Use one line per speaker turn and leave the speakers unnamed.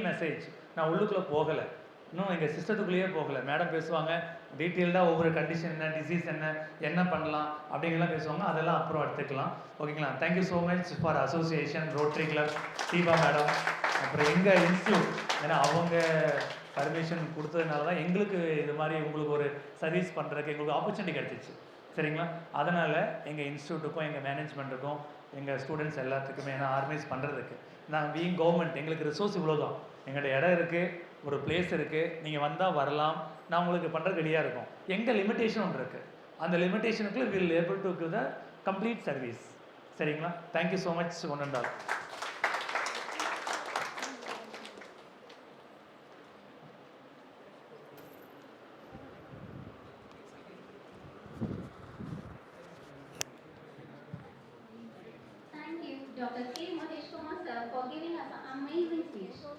Message நான் உள்ளுக்குள்ளே போகலை, இன்னும் எங்கள் சிஸ்டத்துக்குள்ளேயே போகலை. மேடம் பேசுவாங்க டீட்டெயில்டாக ஒவ்வொரு கண்டிஷன் என்ன, டிசீஸ் என்ன பண்ணலாம் அப்படிங்கலாம் பேசுவாங்க. அதெல்லாம் அப்புறம் எடுத்துக்கலாம். ஓகேங்களா? Thank you so much for association, rotary club, Deepa madam, அப்புறம் எங்கள் இன்ஸ்டியூட். ஏன்னா அவங்க பர்மிஷன் கொடுத்ததுனால தான் எங்களுக்கு இது மாதிரி உங்களுக்கு ஒரு சர்வீஸ் பண்ணுறதுக்கு எங்களுக்கு ஆப்பர்ச்சுனிட்டி கிடச்சிச்சு. சரிங்களா? அதனால் எங்கள் இன்ஸ்டியூட்டுக்கும் எங்கள் மேனேஜ்மெண்ட்டுக்கும் எங்கள் ஸ்டூடெண்ட்ஸ் எல்லாத்துக்குமே ஏன்னா ஆர்கனைஸ் பண்ணுறதுக்கு நாங்கள் பீயிங் கவர்மெண்ட் எங்களுக்கு ரிசோர்ஸ் இவ்வளோ தான். எங்கள்கிட்ட இடம் இருக்குது, ஒரு பிளேஸ் இருக்குது, நீங்கள் வந்தால் வரலாம், நான் உங்களுக்கு பண்ணுறது ரெடியாக இருக்கும். எங்கள் லிமிட்டேஷன் ஒன்று இருக்குது, அந்த லிமிட்டேஷனுக்கு will able to give the complete service. சரிங்களா? Thank you so much one and all.
Dr. K. Mahesh Kumar sir for giving us an amazing